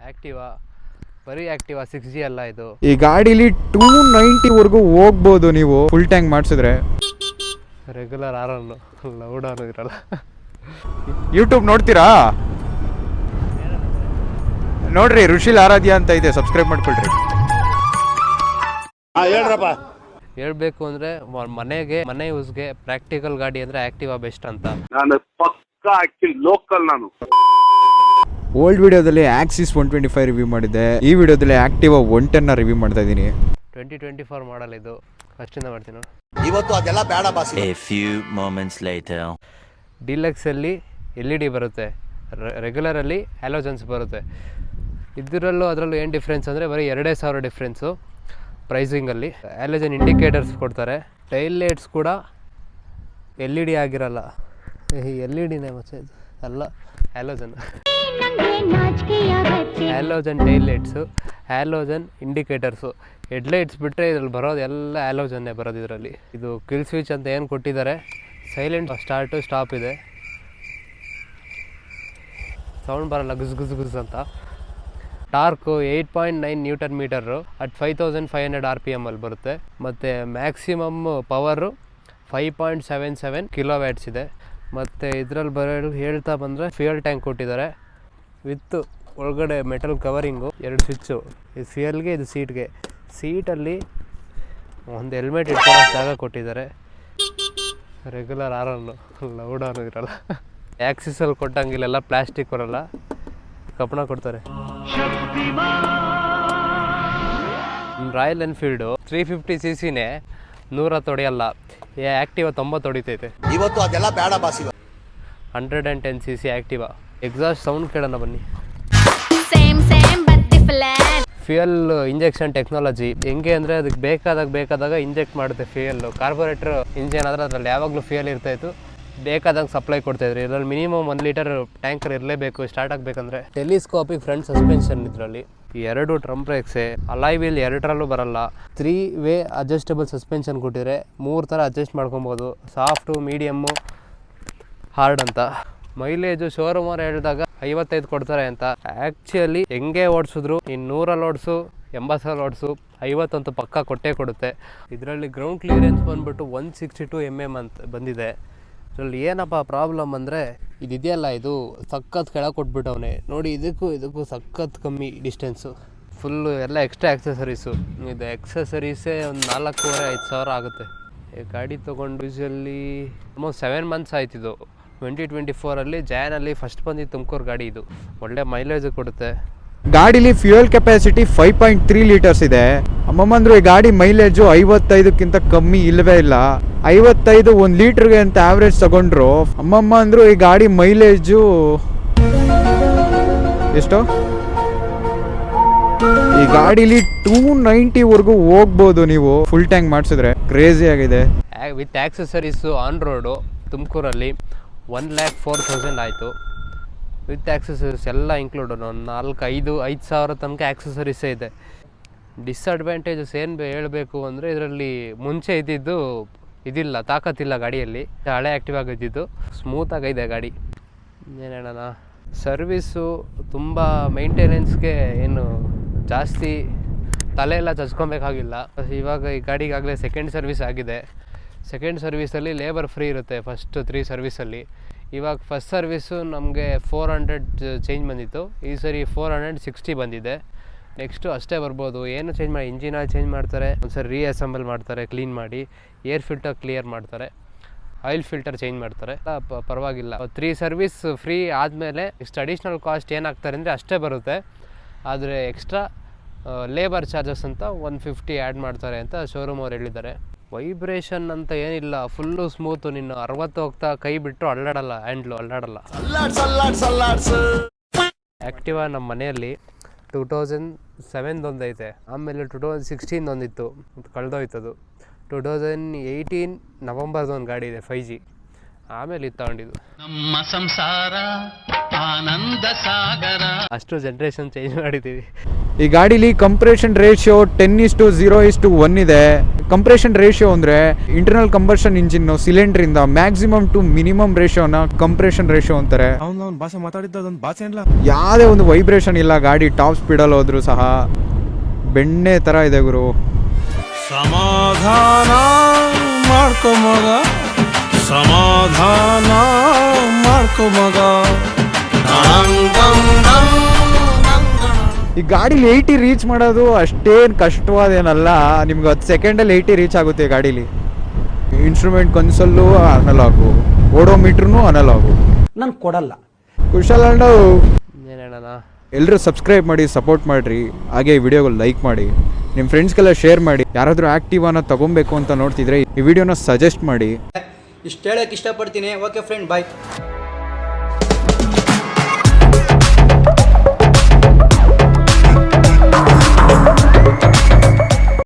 Activa, ಬರೀ Activa 6G ಅಲ್ಲ ಇದು. ಈ ಗಾಡೀಲಿ 290ವರೆಗೂ ಹೋಗ್ಬೋದು ನೀವು ಫುಲ್ ಟ್ಯಾಂಕ್ ಮಾಡಿಸಿದ್ರೆ. ರೆಗ್ಯುಲರ್ ಆರನ್ನು ಲೌಡಾನು ಇರಲ್ಲ. ಯೂಟ್ಯೂಬ್ ನೋಡ್ತೀರಾ? ನೋಡ್ರಿ, ಋಷಿಲ್ ಆರಾಧ್ಯ ಅಂತ ಇದೆ, ಸಬ್ಸ್ಕ್ರೈಬ್ ಮಾಡ್ಕೊಳ್ರಿ. ಹೇಳ್ರಪ್ಪ. ಹೇಳ್ಬೇಕು ಅಂದರೆ ಮನೆ ಯೂಸ್ಗೆ ಪ್ರಾಕ್ಟಿಕಲ್ ಗಾಡಿ ಅಂದರೆ ಆ್ಯಕ್ಟಿವಾ ಬೆಸ್ಟ್ ಅಂತ. ನಾನು ಪಕ್ಕಾ ಲೋಕಲ್. ನಾನು ಓಲ್ಡ್ ವಿಡಿಯೋದಲ್ಲಿ ಆಕ್ಸಿಸ್ 125 ರಿವ್ಯೂ ಮಾಡಿದ್ದೆ. ಈ ವಿಡಿಯೋದಲ್ಲಿ ಆಕ್ಟಿವಾ 110 ರಿವ್ಯೂ ಮಾಡ್ತಾ ಇದ್ದೀನಿ. 2024 ಮಾಡಲ್ ಇದು. ಫಸ್ಟಿಂದ ಮಾಡ್ತೀನಿ ಇವತ್ತು. ಅದೆಲ್ಲ ಬೇಡ boss. A few moments later. ಡೀಲಕ್ಸಲ್ಲಿ LED ಬರುತ್ತೆ, ರೆಗ್ಯುಲರಲ್ಲಿ ಹ್ಯಾಲೋಜನ್ಸ್ ಬರುತ್ತೆ. ಅದರಲ್ಲೂ ಏನು ಡಿಫ್ರೆನ್ಸ್ ಅಂದರೆ ಬರೀ 2,000 ಡಿಫ್ರೆನ್ಸು ಪ್ರೈಸಿಂಗಲ್ಲಿ. ಹ್ಯಾಲೋಜನ್ ಇಂಡಿಕೇಟರ್ಸ್ ಕೊಡ್ತಾರೆ. ಟೈಲ್ ಲೈಟ್ಸ್ ಕೂಡ LED ಆಗಿರಲ್ಲ. LEDನೇ ಮತ್ತೆ ಅಲ್ಲ, halogen tail lights, halogen indicators. Headlights ಬಿಟ್ಟರೆ ಇದ್ರಲ್ಲಿ ಬರೋದು ಎಲ್ಲ ಹ್ಯಾಲೋಜನ್ನೇ ಬರೋದು ಇದರಲ್ಲಿ. ಇದು ಕಿಲ್ ಸ್ವಿಚ್ ಅಂತ ಏನು ಕೊಟ್ಟಿದ್ದಾರೆ. ಸೈಲೆಂಟ್ ಸ್ಟಾರ್ಟು ಸ್ಟಾಪ್ ಇದೆ, ಸೌಂಡ್ ಬರಲ್ಲ ಗುಸ್ ಗುಸ್ ಗುಸ್ ಅಂತ. Torque 8.9 Newton metre at 5500 RPM ಅಲ್ಲಿ ಬರುತ್ತೆ. ಮತ್ತು ಮ್ಯಾಕ್ಸಿಮಮ್ ಪವರು 5.77 ಕಿಲೋವ್ಯಾಟ್ಸ್ ಇದೆ. ಮತ್ತು ಇದರಲ್ಲಿ ಹೇಳ್ತಾ ಬಂದರೆ ಫ್ಯೂಯಲ್ ಟ್ಯಾಂಕ್ ಕೊಟ್ಟಿದ್ದಾರೆ ವಿತ್ ಒಳಗಡೆ ಮೆಟಲ್ ಕವರಿಂಗು, 2 ಸ್ವಿಚ್ಚು. ಇದು ಫ್ಯೂಯಲ್ಗೆ, ಇದು ಸೀಟ್ಗೆ. ಸೀಟಲ್ಲಿ ಒಂದು ಹೆಲ್ಮೆಟ್ ಇಟ್ಕೊಳ್ಳೋ ಜಾಗ ಕೊಟ್ಟಿದ್ದಾರೆ. ರೆಗ್ಯುಲರ್ ಆರನ್ನು ಲೌಡಾನು ಇರಲ್ಲ. ಆ್ಯಕ್ಸಿಸಲ್ಲಿ ಕೊಟ್ಟಂಗಿಲ್ಲೆಲ್ಲ ಪ್ಲಾಸ್ಟಿಕ್ ಬರಲ್ಲ, ಕಬ್ಬಣ ಕೊಡ್ತಾರೆ. Royal Enfield 350cc 100 ಹೊಡೆಯಲ್ಲ. ಆ್ಯಕ್ಟಿವಾ 90 ಹೊಡಿತೈತೆ ಇವತ್ತು. ಅದೆಲ್ಲ ಬೇಡ boss. 110cc Activa. Exhaust sound ಕೇಳೋಣ ಬನ್ನಿ. ಫ್ಯೂಯಲ್ ಇಂಜೆಕ್ಷನ್ ಟೆಕ್ನಾಲಜಿ ಹೆಂಗೆ ಅಂದರೆ ಅದಕ್ಕೆ ಬೇಕಾದಾಗ ಇಂಜೆಕ್ಟ್ ಮಾಡುತ್ತೆ ಫ್ಯೂಯಲ್ಲು. ಕಾರ್ಬೊರೇಟರ್ ಇಂಜಿನ್ ಆದರೆ ಅದರಲ್ಲಿ ಯಾವಾಗಲೂ ಫ್ಯೂಯಲ್ ಇರ್ತಾಯಿತ್ತು, ಬೇಕಾದಂಗೆ ಸಪ್ಲೈ ಕೊಡ್ತಾಯಿದ್ರು. ಇದರಲ್ಲಿ ಮಿನಿಮಮ್ 1 ಲೀಟರ್ ಟ್ಯಾಂಕರ್ ಇರಲೇಬೇಕು ಸ್ಟಾರ್ಟ್ ಆಗಬೇಕಂದ್ರೆ. ಟೆಲಿಸ್ಕೋಪಿಕ್ ಫ್ರಂಟ್ ಸಸ್ಪೆನ್ಷನ್ ಇದರಲ್ಲಿ. 2 ಟ್ರಮ್ ಬ್ರೇಕ್ಸೆ, ಅಲಾಯ್ ವೀಲ್ 2ರಲ್ಲೂ ಬರಲ್ಲ. 3 ವೇ ಅಡ್ಜಸ್ಟಬಲ್ ಸಸ್ಪೆನ್ಷನ್ ಕೊಟ್ಟಿದ್ರೆ 3 ಥರ ಅಡ್ಜಸ್ಟ್ ಮಾಡ್ಕೊಬೋದು, ಸಾಫ್ಟು, ಮೀಡಿಯಮ್ಮು, ಹಾರ್ಡ್ ಅಂತ. ಮೈಲೇಜು ಶೋರೂಮ್ ಅವ್ರು ಹೇಳಿದಾಗ 55 ಕೊಡ್ತಾರೆ ಅಂತ. ಆ್ಯಕ್ಚುಲಿ ಹೆಂಗೆ ಓಡಿಸಿದ್ರು 100 ಓಡಿಸು, 80 ಓಡಿಸು, 50 ಅಂತೂ ಪಕ್ಕ ಕೊಟ್ಟೇ ಕೊಡುತ್ತೆ. ಇದರಲ್ಲಿ ಗ್ರೌಂಡ್ ಕ್ಲಿಯರೆನ್ಸ್ ಬಂದ್ಬಿಟ್ಟು 162 mm ಅಂತ ಬಂದಿದೆ. ಇದರಲ್ಲಿ ಏನಪ್ಪ ಪ್ರಾಬ್ಲಮ್ ಅಂದರೆ ಇದೆಯಲ್ಲ, ಇದು ಸಖತ್ ಕೆಳಗೆ ಕೊಟ್ಬಿಟ್ಟವನೆ ನೋಡಿ. ಇದಕ್ಕೂ ಸಖತ್ ಕಮ್ಮಿ ಡಿಸ್ಟೆನ್ಸು. ಫುಲ್ಲು ಎಲ್ಲ ಎಕ್ಸ್ಟ್ರಾ ಆಕ್ಸೆಸರೀಸು. ಇದು ಎಕ್ಸೆಸರೀಸೇ ಒಂದು 4,500-5 ಸಾವಿರ ಆಗುತ್ತೆ. ಈ ಗಾಡಿ ತೊಗೊಂಡು ಯೂಶಲಿ ಆಲ್ಮೋಸ್ಟ್ 7 ಮಂತ್ಸ್ ಆಯ್ತಿದ್ದು. 2024 ಜಾನಲ್ಲಿ ಫಸ್ಟ್ ಬಂದಿದ್ದು ತುಮಕೂರು ಗಾಡಿ. ಇದು ಒಳ್ಳೆ ಮೈಲೇಜ್ ಕೊಡುತ್ತೆ. ಗಾಡಿಲಿ ಫ್ಯೂಯಲ್ ಕೆಪಾಸಿಟಿ 5.3 ಲೀಟರ್ಸ್ ಇದೆ. ಅಮ್ಮಮ್ಮಂದ್ರು ಈ ಗಾಡಿ ಮೈಲೇಜು 55ಕ್ಕಿಂತ ಕಮ್ಮಿ ಇಲ್ಲವೇ ಇಲ್ಲ. 55 1 ಲೀಟರ್ಗೆ ಅಂತ ಆವ್ರೇಜ್ ತಗೊಂಡ್ರು. ಅಮ್ಮಮ್ಮ ಅಂದ್ರು ಈ ಗಾಡಿ ಮೈಲೇಜು ಎಷ್ಟು? ಈ ಗಾಡಿಲಿ 290ವರೆಗೂ ಹೋಗ್ಬೋದು ನೀವು ಫುಲ್ ಟ್ಯಾಂಕ್ ಮಾಡಿಸಿದ್ರೆ. ಕ್ರೇಜಿ ಆಗಿದೆ. ವಿತ್ ಆಕ್ಸೆಸರೀಸು ಆನ್ ರೋಡು ತುಮಕೂರಲ್ಲಿ 1,04,000 ಆಯಿತು. ವಿತ್ ಆಕ್ಸೆಸರೀಸ್ ಎಲ್ಲ ಇನ್ಕ್ಲೂಡ್. ಒಂದು 4-5 ಸಾವಿರ ತನಕ ಆಕ್ಸೆಸರೀಸೇ ಇದೆ. ಡಿಸ್ಅಡ್ವಾಂಟೇಜಸ್ ಏನು ಹೇಳಬೇಕು ಅಂದರೆ ಇದರಲ್ಲಿ ಮುಂಚೆ ಇದಿಲ್ಲ, ತಾಕತ್ತಿಲ್ಲ ಗಾಡಿಯಲ್ಲಿ. ಹಳೆ ಆ್ಯಕ್ಟಿವ್ ಆಗಿದ್ದು ಸ್ಮೂತಾಗಿದೆ ಗಾಡಿ. ಏನು ಹೇಳೋಣ, ಸರ್ವಿಸು ತುಂಬ ಮೇಂಟೆನೆನ್ಸ್ಗೆ ಏನು ಜಾಸ್ತಿ ತಲೆ ಎಲ್ಲ ಚಚ್ಕೊಬೇಕಾಗಿಲ್ಲ. ಇವಾಗ ಈ ಗಾಡಿಗಾಗಲೇ ಸೆಕೆಂಡ್ ಸರ್ವಿಸ್ ಆಗಿದೆ. ಸೆಕೆಂಡ್ ಸರ್ವಿಸಲ್ಲಿ ಲೇಬರ್ ಫ್ರೀ ಇರುತ್ತೆ ಫಸ್ಟ್ 3 ಸರ್ವಿಸಲ್ಲಿ. ಇವಾಗ ಫಸ್ಟ್ ಸರ್ವಿಸು ನಮಗೆ 400 ಚೇಂಜ್ ಬಂದಿತ್ತು, ಈ ಸರಿ 460 ಬಂದಿದೆ. ನೆಕ್ಸ್ಟು ಅಷ್ಟೇ ಬರ್ಬೋದು. ಏನು ಚೇಂಜ್ ಮಾಡಿ, ಇಂಜಿನ್ ಆಯಿಲ್ ಚೇಂಜ್ ಮಾಡ್ತಾರೆ, ಒಂದ್ಸರಿ ರೀಅಸೆಂಬಲ್ ಮಾಡ್ತಾರೆ, ಕ್ಲೀನ್ ಮಾಡಿ, ಏರ್ ಫಿಲ್ಟರ್ ಕ್ಲಿಯರ್ ಮಾಡ್ತಾರೆ, ಆಯಿಲ್ ಫಿಲ್ಟರ್ ಚೇಂಜ್ ಮಾಡ್ತಾರೆ. ಪರವಾಗಿಲ್ಲ. 3 ಸರ್ವಿಸ್ ಫ್ರೀ ಆದಮೇಲೆ ನೆಕ್ಸ್ಟ್ ಅಡಿಷ್ನಲ್ ಕಾಸ್ಟ್ ಏನಾಗ್ತಾರೆ ಅಂದರೆ ಅಷ್ಟೇ ಬರುತ್ತೆ. ಆದರೆ ಎಕ್ಸ್ಟ್ರಾ ಲೇಬರ್ ಚಾರ್ಜಸ್ ಅಂತ 150 ಆ್ಯಡ್ ಮಾಡ್ತಾರೆ ಅಂತ ಶೋರೂಮ್ ಅವ್ರು ಹೇಳಿದ್ದಾರೆ. ವೈಬ್ರೇಷನ್ ಅಂತ ಏನಿಲ್ಲ, ಫುಲ್ಲು ಸ್ಮೂತು. ನಿನ್ನ 60 ಹೋಗ್ತಾ ಕೈ ಬಿಟ್ಟರು ಅಲ್ಲಾಡಲ್ಲ, ಹ್ಯಾಂಡ್ಲು ಅಲ್ಲಾಡಲ್ಲ. ಆ್ಯಕ್ಟಿವಾ ನಮ್ಮ ಮನೆಯಲ್ಲಿ 2007 ಒಂದೈತೆ, ಆಮೇಲೆ 2016 ಒಂದಿತ್ತು, ಕಳೆದೋಯ್ತದು. 2018 ನವಂಬರ್ದು ಒಂದು ಗಾಡಿ ಇದೆ 5G, ಆಮೇಲೆ ಇದು ತಗೊಂಡಿದ್ದು. ನಮ್ಮ ಸಂಸಾರ ಆನಂದ ಸಾಗರ. ಅಷ್ಟು ಜನ್ರೇಷನ್ ಚೇಂಜ್ ಮಾಡಿದ್ದೀವಿ. ಈ ಗಾಡೀಲಿ ಕಂಪ್ರೆಷನ್ ರೇಷಿಯೋ 10:0:1 ಇದೆ. ಕಂಪ್ರೆಷನ್ ರೇಷಿಯೋ ಅಂದರೆ ಇಂಟರ್ನಲ್ ಕಂಬರ್ಷನ್ ಇಂಜಿನ್ ಸಿಲಿಂಡ್ರಿಂದ ಮ್ಯಾಕ್ಸಿಮಮ್ ಟು ಮಿನಿಮಮ್ ರೇಷಿಯೋನ ಕಂಪ್ರೆಷನ್ ರೇಷಿಯೋ ಅಂತಾರೆ. ಭಾಷೆ ಮಾತಾಡಿದ್ದೊಂದು ಭಾಷೆ ಇಲ್ಲ. ಯಾವುದೇ ಒಂದು ವೈಬ್ರೇಷನ್ ಇಲ್ಲ ಗಾಡಿ ಟಾಪ್ ಸ್ಪೀಡಲ್ಲಿ ಹೋದ್ರು ಸಹ. ಬೆಣ್ಣೆ ಥರ ಇದೆ ಗುರು. ಸಮಾಧಾನ ಮಾಡ್ಕೊ ಮಗ, ಸಮಾಧಾನ ಮಾಡ್ಕೊ ಮಗ. ಈ ಗಾಡೀಲಿ 80 ರೀಚ್ ಮಾಡೋದು ಅಷ್ಟೇನು ಕಷ್ಟವಾದೇನಲ್ಲ. ನಿಮ್ಗೆ 10 ಸೆಕೆಂಡಲ್ಲಿ 80 ರೀಚ್ ಆಗುತ್ತೆ ಈ ಗಾಡೀಲಿ. Instrument console analog, odometer analog. ನಾನು ಕೊಡಲ್ಲ. ಕುಶಾಲಣ್ಣ ಏನು ಹೇಳೋಣ, ಎಲ್ಲರೂ ಸಬ್ಸ್ಕ್ರೈಬ್ ಮಾಡಿ ಸಪೋರ್ಟ್ ಮಾಡಿರಿ. ಹಾಗೆ ಈ ವಿಡಿಯೋಗೆ ಲೈಕ್ ಮಾಡಿ, ನಿಮ್ಮ ಫ್ರೆಂಡ್ಸ್ಗೆಲ್ಲ ಶೇರ್ ಮಾಡಿ. ಯಾರಾದರೂ ಆ್ಯಕ್ಟಿವಾನ ತೊಗೊಬೇಕು ಅಂತ ನೋಡ್ತಿದ್ರೆ ಈ ವಿಡಿಯೋನ ಸಜೆಸ್ಟ್ ಮಾಡಿ. ಇಷ್ಟು ಹೇಳಕ್ಕೆ ಇಷ್ಟಪಡ್ತೀನಿ. ಓಕೆ ಫ್ರೆಂಡ್, ಬಾಯ್.